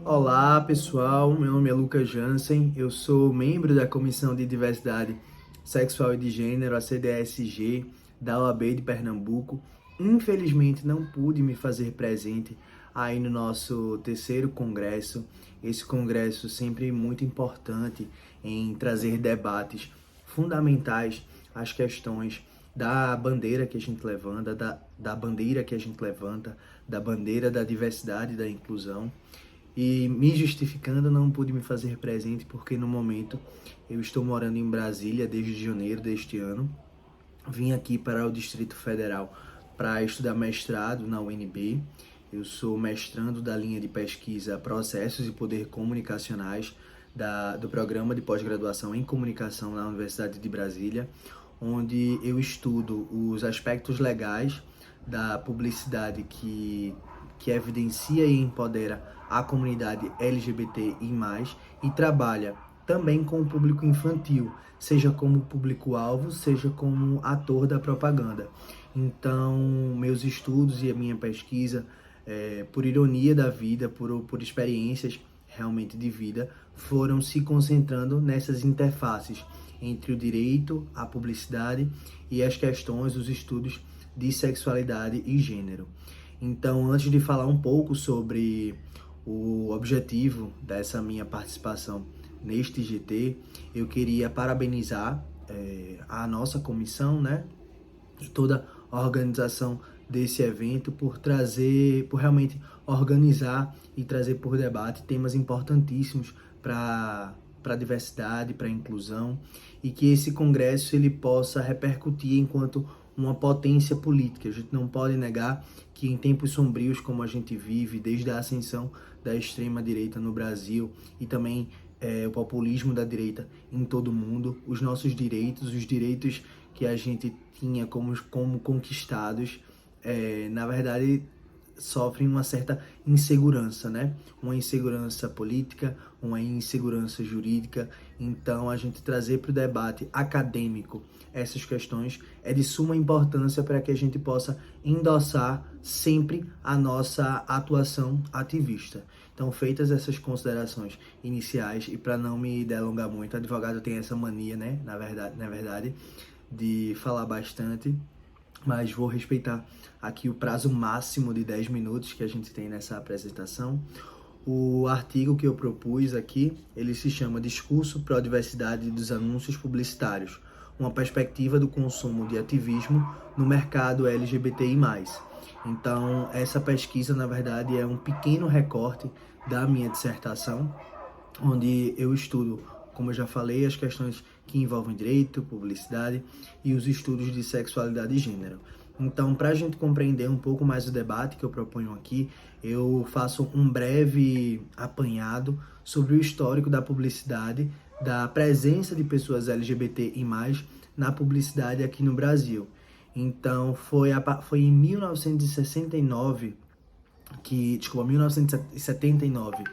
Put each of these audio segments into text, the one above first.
Olá pessoal, meu nome é Lucas Jansen, eu sou membro da Comissão de Diversidade Sexual e de Gênero, a CDSG, da OAB de Pernambuco. Infelizmente não pude me fazer presente aí no nosso terceiro congresso, esse congresso sempre muito importante em trazer debates fundamentais às questões da bandeira que a gente levanta, da bandeira que a gente levanta, da bandeira da diversidade e da inclusão. E me justificando, não pude me fazer presente porque no momento eu estou morando em Brasília desde janeiro deste ano. Vim aqui para o Distrito Federal para estudar mestrado na UNB. Eu sou mestrando da linha de pesquisa Processos e Poder Comunicacionais do programa de pós-graduação em comunicação na Universidade de Brasília, onde eu estudo os aspectos legais da publicidade que evidencia e empodera a comunidade LGBTI+, e trabalha também com o público infantil, seja como público-alvo, seja como ator da propaganda. Então, meus estudos e a minha pesquisa, por ironia da vida, por experiências realmente de vida, foram se concentrando nessas interfaces entre o direito, a publicidade e as questões, os estudos de sexualidade e gênero. Então, antes de falar um pouco sobre o objetivo dessa minha participação neste GT, eu queria parabenizar a nossa comissão, né, e toda a organização desse evento por realmente organizar e trazer por debate temas importantíssimos para a diversidade, para a inclusão, e que esse congresso ele possa repercutir enquanto uma potência política. A gente não pode negar que em tempos sombrios como a gente vive, desde a ascensão da extrema-direita no Brasil e também o populismo da direita em todo o mundo, os nossos direitos, os direitos que a gente tinha como conquistados, na verdade, sofrem uma certa insegurança, né? Uma insegurança política, uma insegurança jurídica. Então, a gente trazer para o debate acadêmico essas questões é de suma importância para que a gente possa endossar sempre a nossa atuação ativista. Então, feitas essas considerações iniciais, e para não me delongar muito, o advogado tem essa mania, né? Na verdade, de falar bastante, mas vou respeitar aqui o prazo máximo de 10 minutos que a gente tem nessa apresentação. O artigo que eu propus aqui, ele se chama Discurso pró-diversidade dos anúncios publicitários, uma perspectiva do consumo de ativismo no mercado LGBTI+. Então, essa pesquisa, na verdade, é um pequeno recorte da minha dissertação, onde eu estudo, como eu já falei, as questões que envolvem direito, publicidade e os estudos de sexualidade e gênero. Então, para a gente compreender um pouco mais o debate que eu proponho aqui, eu faço um breve apanhado sobre o histórico da publicidade, da presença de pessoas LGBTI+, na publicidade aqui no Brasil. Então, foi em 1979 1979,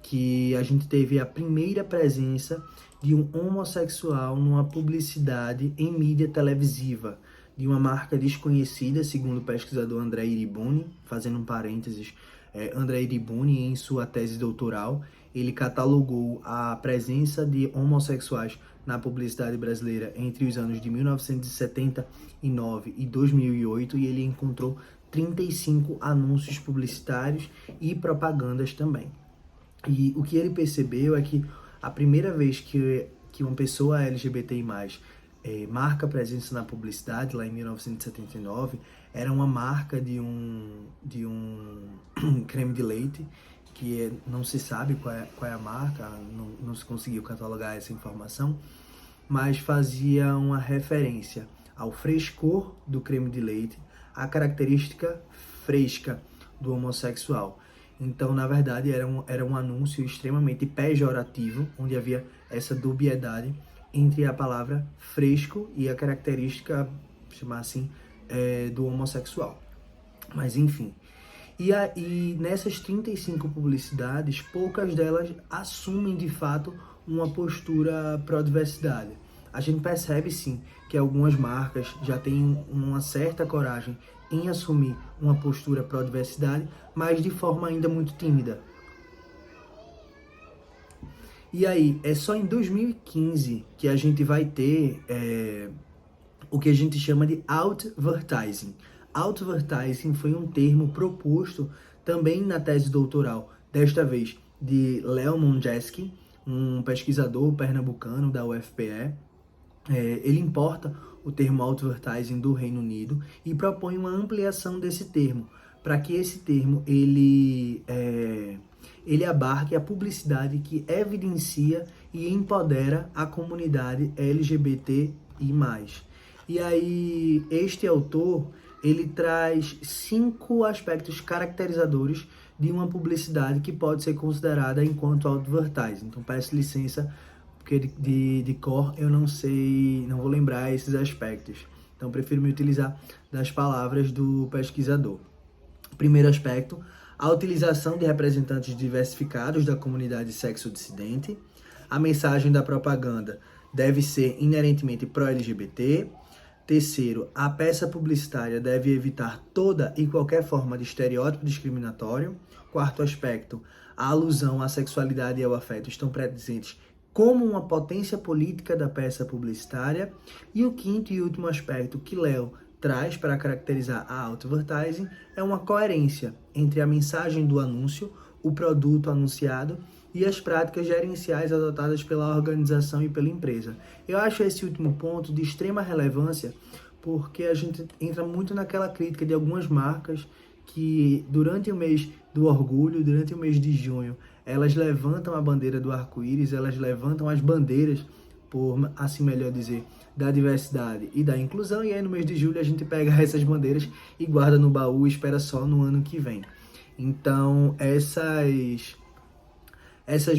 que a gente teve a primeira presença de um homossexual numa publicidade em mídia televisiva, de uma marca desconhecida, segundo o pesquisador André Iribuni, fazendo um parênteses, André Iribuni, em sua tese doutoral, ele catalogou a presença de homossexuais na publicidade brasileira entre os anos de 1979 e 2008, e ele encontrou 35 anúncios publicitários e propagandas também. E o que ele percebeu é que a primeira vez que uma pessoa LGBTI+, marca presença na publicidade, lá em 1979, era uma marca de um creme de leite, que não se sabe qual é a marca, não se conseguiu catalogar essa informação, mas fazia uma referência ao frescor do creme de leite, à característica fresca do homossexual. Então, na verdade, era um anúncio extremamente pejorativo, onde havia essa dubiedade entre a palavra fresco e a característica, chamar assim, do homossexual. Mas, enfim. E nessas 35 publicidades, poucas delas assumem, de fato, uma postura pró-diversidade. A gente percebe, sim, que algumas marcas já têm uma certa coragem em assumir uma postura pró-diversidade, mas de forma ainda muito tímida. E aí, é só em 2015 que a gente vai ter o que a gente chama de advertising. Advertising foi um termo proposto também na tese doutoral, desta vez de Léo Monjeski, um pesquisador pernambucano da UFPE. Ele importa o termo advertising do Reino Unido e propõe uma ampliação desse termo, para que esse termo ele abarque a publicidade que evidencia e empodera a comunidade LGBTI+. E aí, este autor, ele traz 5 aspectos caracterizadores de uma publicidade que pode ser considerada enquanto advertising. Então, peço licença, porque de cor eu não sei, não vou lembrar esses aspectos. Então, prefiro me utilizar das palavras do pesquisador. Primeiro aspecto, a utilização de representantes diversificados da comunidade sexo-dissidente. A mensagem da propaganda deve ser inerentemente pró-LGBT. Terceiro, a peça publicitária deve evitar toda e qualquer forma de estereótipo discriminatório. Quarto aspecto, a alusão à sexualidade e ao afeto estão presentes como uma potência política da peça publicitária. E o quinto e último aspecto que Léo traz para caracterizar a advertising é uma coerência entre a mensagem do anúncio, o produto anunciado e as práticas gerenciais adotadas pela organização e pela empresa. Eu acho esse último ponto de extrema relevância porque a gente entra muito naquela crítica de algumas marcas que durante o mês do orgulho, durante o mês de junho, elas levantam a bandeira do arco-íris, elas levantam as bandeiras, por assim melhor dizer, da diversidade e da inclusão, e aí no mês de julho a gente pega essas bandeiras e guarda no baú e espera só no ano que vem. Então, essas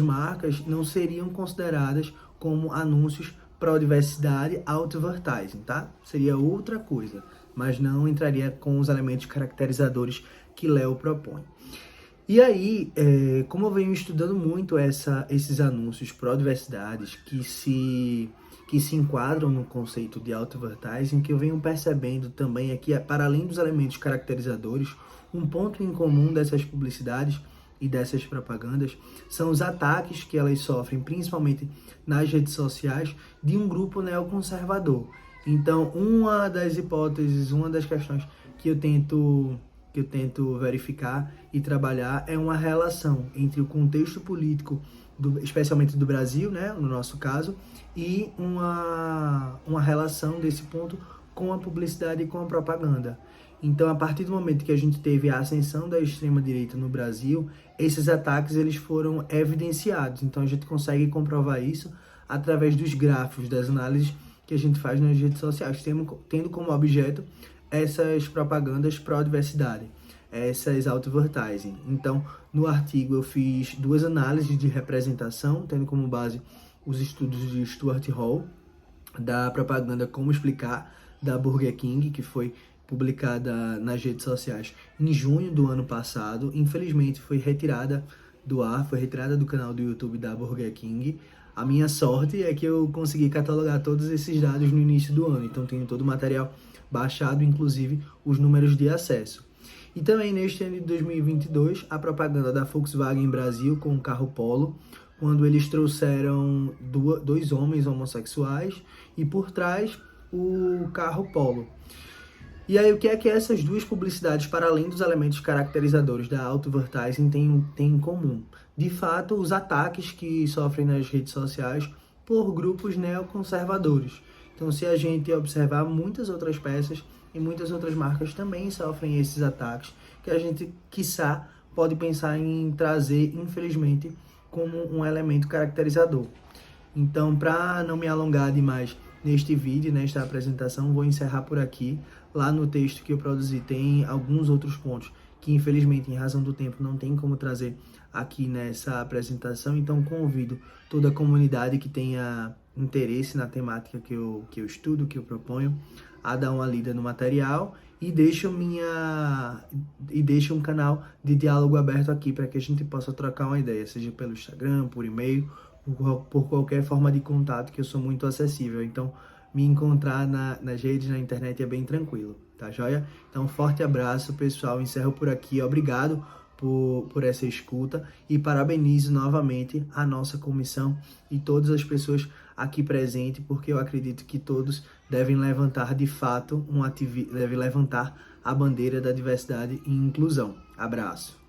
marcas não seriam consideradas como anúncios pró-diversidade advertising, tá? Seria outra coisa, mas não entraria com os elementos caracterizadores que Léo propõe. E aí, como eu venho estudando muito esses anúncios pró-diversidades que se enquadram no conceito de advertising, que eu venho percebendo também é que, para além dos elementos caracterizadores, um ponto em comum dessas publicidades e dessas propagandas são os ataques que elas sofrem, principalmente nas redes sociais, de um grupo neoconservador. Então, uma das hipóteses, uma das questões que eu tento verificar e trabalhar é uma relação entre o contexto político, especialmente do Brasil, né, no nosso caso, e uma relação desse ponto com a publicidade e com a propaganda. Então, a partir do momento que a gente teve a ascensão da extrema-direita no Brasil, esses ataques eles foram evidenciados. Então, a gente consegue comprovar isso através dos gráficos, das análises que a gente faz nas redes sociais, tendo como objeto essas propagandas pró-diversidade, essas advertising. Então, no artigo eu fiz 2 análises de representação, tendo como base os estudos de Stuart Hall, da propaganda Como Explicar, da Burger King, que foi publicada nas redes sociais em junho do ano passado. Infelizmente foi retirada do ar, foi retirada do canal do YouTube da Burger King. A minha sorte é que eu consegui catalogar todos esses dados no início do ano, então tenho todo o material baixado, inclusive os números de acesso. E também neste ano de 2022, a propaganda da Volkswagen Brasil com o carro Polo, quando eles trouxeram 2 homens homossexuais e por trás o carro Polo. E aí, o que é que essas 2 publicidades, para além dos elementos caracterizadores da advertising, têm em comum? De fato, os ataques que sofrem nas redes sociais por grupos neoconservadores. Então, se a gente observar, muitas outras peças e muitas outras marcas também sofrem esses ataques, que a gente, quiçá, pode pensar em trazer, infelizmente, como um elemento caracterizador. Então, para não me alongar demais neste vídeo, nesta apresentação, vou encerrar por aqui. Lá no texto que eu produzi tem alguns outros pontos que, infelizmente, em razão do tempo, não tem como trazer aqui nessa apresentação. Então, convido toda a comunidade que tenha interesse na temática que eu estudo, que eu proponho, a dar uma lida no material e deixo um canal de diálogo aberto aqui para que a gente possa trocar uma ideia, seja pelo Instagram, por e-mail, por qualquer forma de contato, que eu sou muito acessível. Então, me encontrar nas redes, na internet é bem tranquilo, tá joia? Então, forte abraço, pessoal. Encerro por aqui. Obrigado por essa escuta e parabenizo novamente a nossa comissão e todas as pessoas aqui presentes, porque eu acredito que todos devem levantar de fato devem levantar a bandeira da diversidade e inclusão. Abraço.